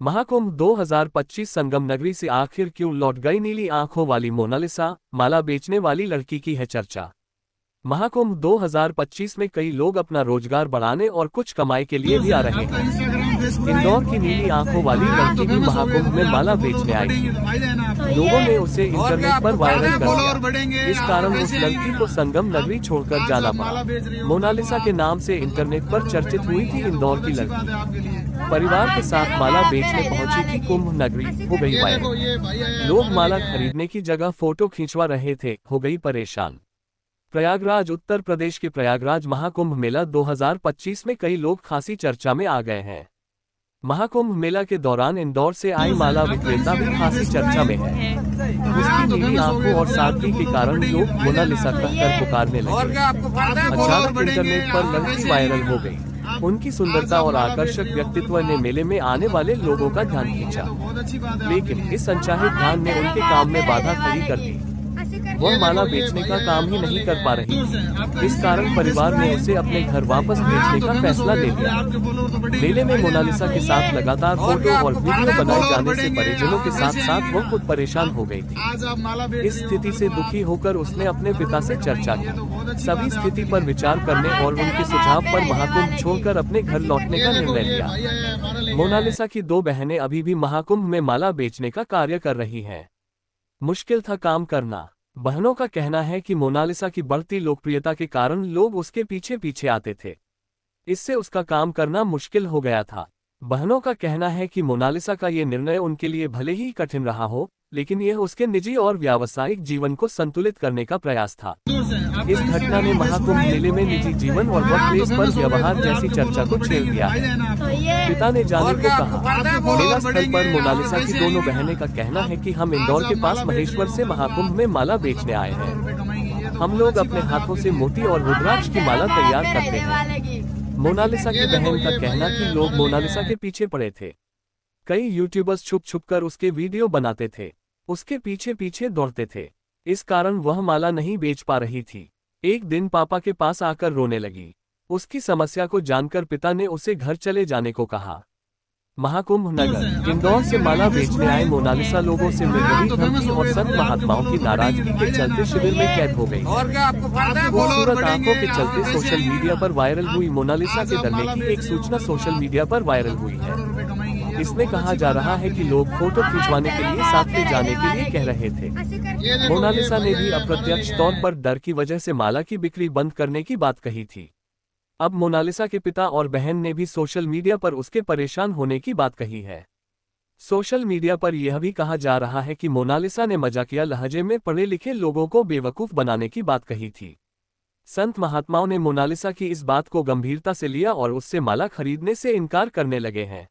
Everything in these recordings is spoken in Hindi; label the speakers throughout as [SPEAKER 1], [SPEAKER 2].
[SPEAKER 1] महाकुंभ 2025 संगम नगरी से आखिर क्यों लौट गई नीली आंखों वाली मोनालिसा, माला बेचने वाली लड़की की है चर्चा। महाकुंभ 2025 में कई लोग अपना रोजगार बढ़ाने और कुछ कमाई के लिए भी आ रहे हैं। इंदौर की नीली आंखों वाली लड़की भी महाकुंभ में माला बेचने आई थी। लोगों ने उसे इंटरनेट पर वायरल कर दिया। इस कारण उस लड़की को संगम नगरी छोड़कर जाना पड़ा। मोनालिसा के नाम से इंटरनेट पर चर्चित हुई थी इंदौर की लड़की। परिवार के साथ माला बेचने पहुंची थी कुंभ नगरी, हो गई वायरल। लोग माला खरीदने की जगह फोटो खिंचवा रहे थे, हो गई परेशान। प्रयागराज उत्तर प्रदेश के प्रयागराज महाकुंभ मेला 2025 में कई लोग खासी चर्चा में आ गए हैं। महाकुंभ मेला के दौरान इंदौर से आई माला विक्रेता भी खासी चर्चा में है। उसकी नीली आंखों और सादगी के कारण लोग मोनालिसा कहकर पुकारने लगे। अचानक इंटरनेट पर लड़की वायरल हो गई। उनकी सुंदरता और आकर्षक व्यक्तित्व ने मेले में आने वाले लोगों का ध्यान खींचा, लेकिन इस अनचाहे ध्यान ने उनके काम में बाधा खड़ी कर दी। वह माला बेचने का काम ही नहीं कर पा रही थी। इस कारण परिवार ने उसे अपने घर वापस भेजने का फैसला ले लिया। मेले में मोनालिसा के साथ लगातार फोटो और वीडियो बनाए जाने से परिजनों के साथ साथ वह खुद परेशान हो गई थी। इस स्थिति से दुखी होकर उसने अपने पिता से चर्चा की। सभी स्थिति पर विचार करने और उनके सुझाव पर महाकुंभ छोड़कर अपने घर लौटने का निर्णय लिया। मोनालिसा की दो बहनें अभी भी महाकुंभ में माला बेचने का कार्य कर रही हैं। मुश्किल था काम करना। बहनों का कहना है कि मोनालिसा की बढ़ती लोकप्रियता के कारण लोग उसके पीछे पीछे आते थे। इससे उसका काम करना मुश्किल हो गया था। बहनों का कहना है कि मोनालिसा का ये निर्णय उनके लिए भले ही कठिन रहा हो, लेकिन यह उसके निजी और व्यावसायिक जीवन को संतुलित करने का प्रयास था। इस घटना ने महाकुंभ मेले में निजी जीवन और वर्कप्लेस पर व्यवहार जैसी चर्चा को छेड़ दिया है। पिता ने जाने को कहा। मेला स्थल पर मोनालिसा की दोनों बहनें का कहना है कि हम इंदौर के पास महेश्वर से महाकुंभ में माला बेचने आए हैं। हम लोग अपने हाथों से मोती और रुद्राक्ष की माला तैयार करते हैं। मोनालिसा की बहन का कहना कि लोग मोनालिसा के पीछे पड़े थे। कई यूट्यूबर्स छुप छुप कर उसके वीडियो बनाते थे, उसके पीछे पीछे दौड़ते थे। इस कारण वह माला नहीं बेच पा रही थी। एक दिन पापा के पास आकर रोने लगी। उसकी समस्या को जानकर पिता ने उसे घर चले जाने को कहा। महाकुंभ नगर इंदौर से माला बेचने आए मोनालिसा लोगों से मिल रही धमकी और संत महात्माओं की नाराजगी के चलते शिविर में कैद हो गई। खूबसूरत आंखों के चलते सोशल मीडिया पर वायरल हुई मोनालिसा के डरने की एक सूचना सोशल मीडिया पर वायरल हुई है। इसमें कहा जा रहा है कि लोग फोटो खिंचवाने के लिए साथ ले जाने के लिए कह रहे थे। मोनालिसा ने भी अप्रत्यक्ष तौर पर डर की वजह से माला की बिक्री बंद करने की बात कही थी। अब मोनालिसा के पिता और बहन ने भी सोशल मीडिया पर उसके परेशान होने की बात कही है। सोशल मीडिया पर यह भी कहा जा रहा है कि मोनालिसा ने मजाकिया लहजे में पढ़े लिखे लोगों को बेवकूफ बनाने की बात कही थी। संत महात्माओं ने मोनालिसा की इस बात को गंभीरता से लिया और उससे माला खरीदने से इनकार करने लगे हैं।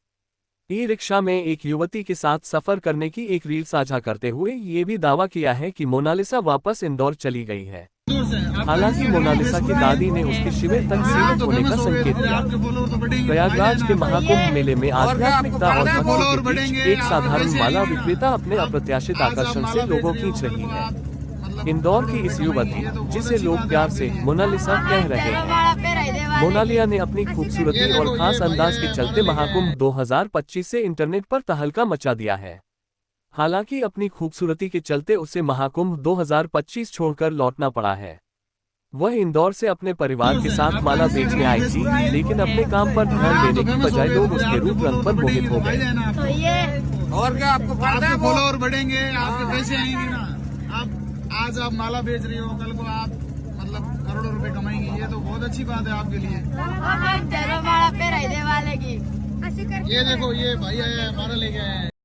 [SPEAKER 1] ई रिक्शा में एक युवती के साथ सफर करने की एक रील साझा करते हुए ये भी दावा किया है कि मोनालिसा वापस इंदौर चली गई है। हालांकि मोनालिसा की दादी ने उसके शिविर तक सीमित होने का संकेत दिया। प्रयागराज के महाकुंभ मेले में आध्यात्मिकता और भक्ति के बीच एक साधारण माला विक्रेता अपने अप्रत्याशित आकर्षण से लोगों खींच रही है। इंदौर की इस युवती, जिसे लोग प्यार से मोनालिसा कह रहे हैं, मोनालिया ने अपनी खूबसूरती और खास अंदाज के चलते महाकुंभ 2025 से इंटरनेट पर तहलका मचा दिया है। हालांकि अपनी खूबसूरती के चलते उसे महाकुंभ 2025 छोड़कर लौटना पड़ा है। वह इंदौर से अपने परिवार के साथ माला बेचने आई थी, लेकिन अपने काम पर ध्यान देने की बजाय लोग उसके रूप रंग पर मोहित हो गए।
[SPEAKER 2] और क्या आपको फॉलोअर बढ़ेंगे, आपके पैसे आएंगे ना। आज आप माला बेच रही हो, कल को आप मतलब करोड़ों रुपए कमाएंगे। ये तो बहुत अच्छी बात है आपके लिए। ये देखो, ये भाई है हमारा लेके आए।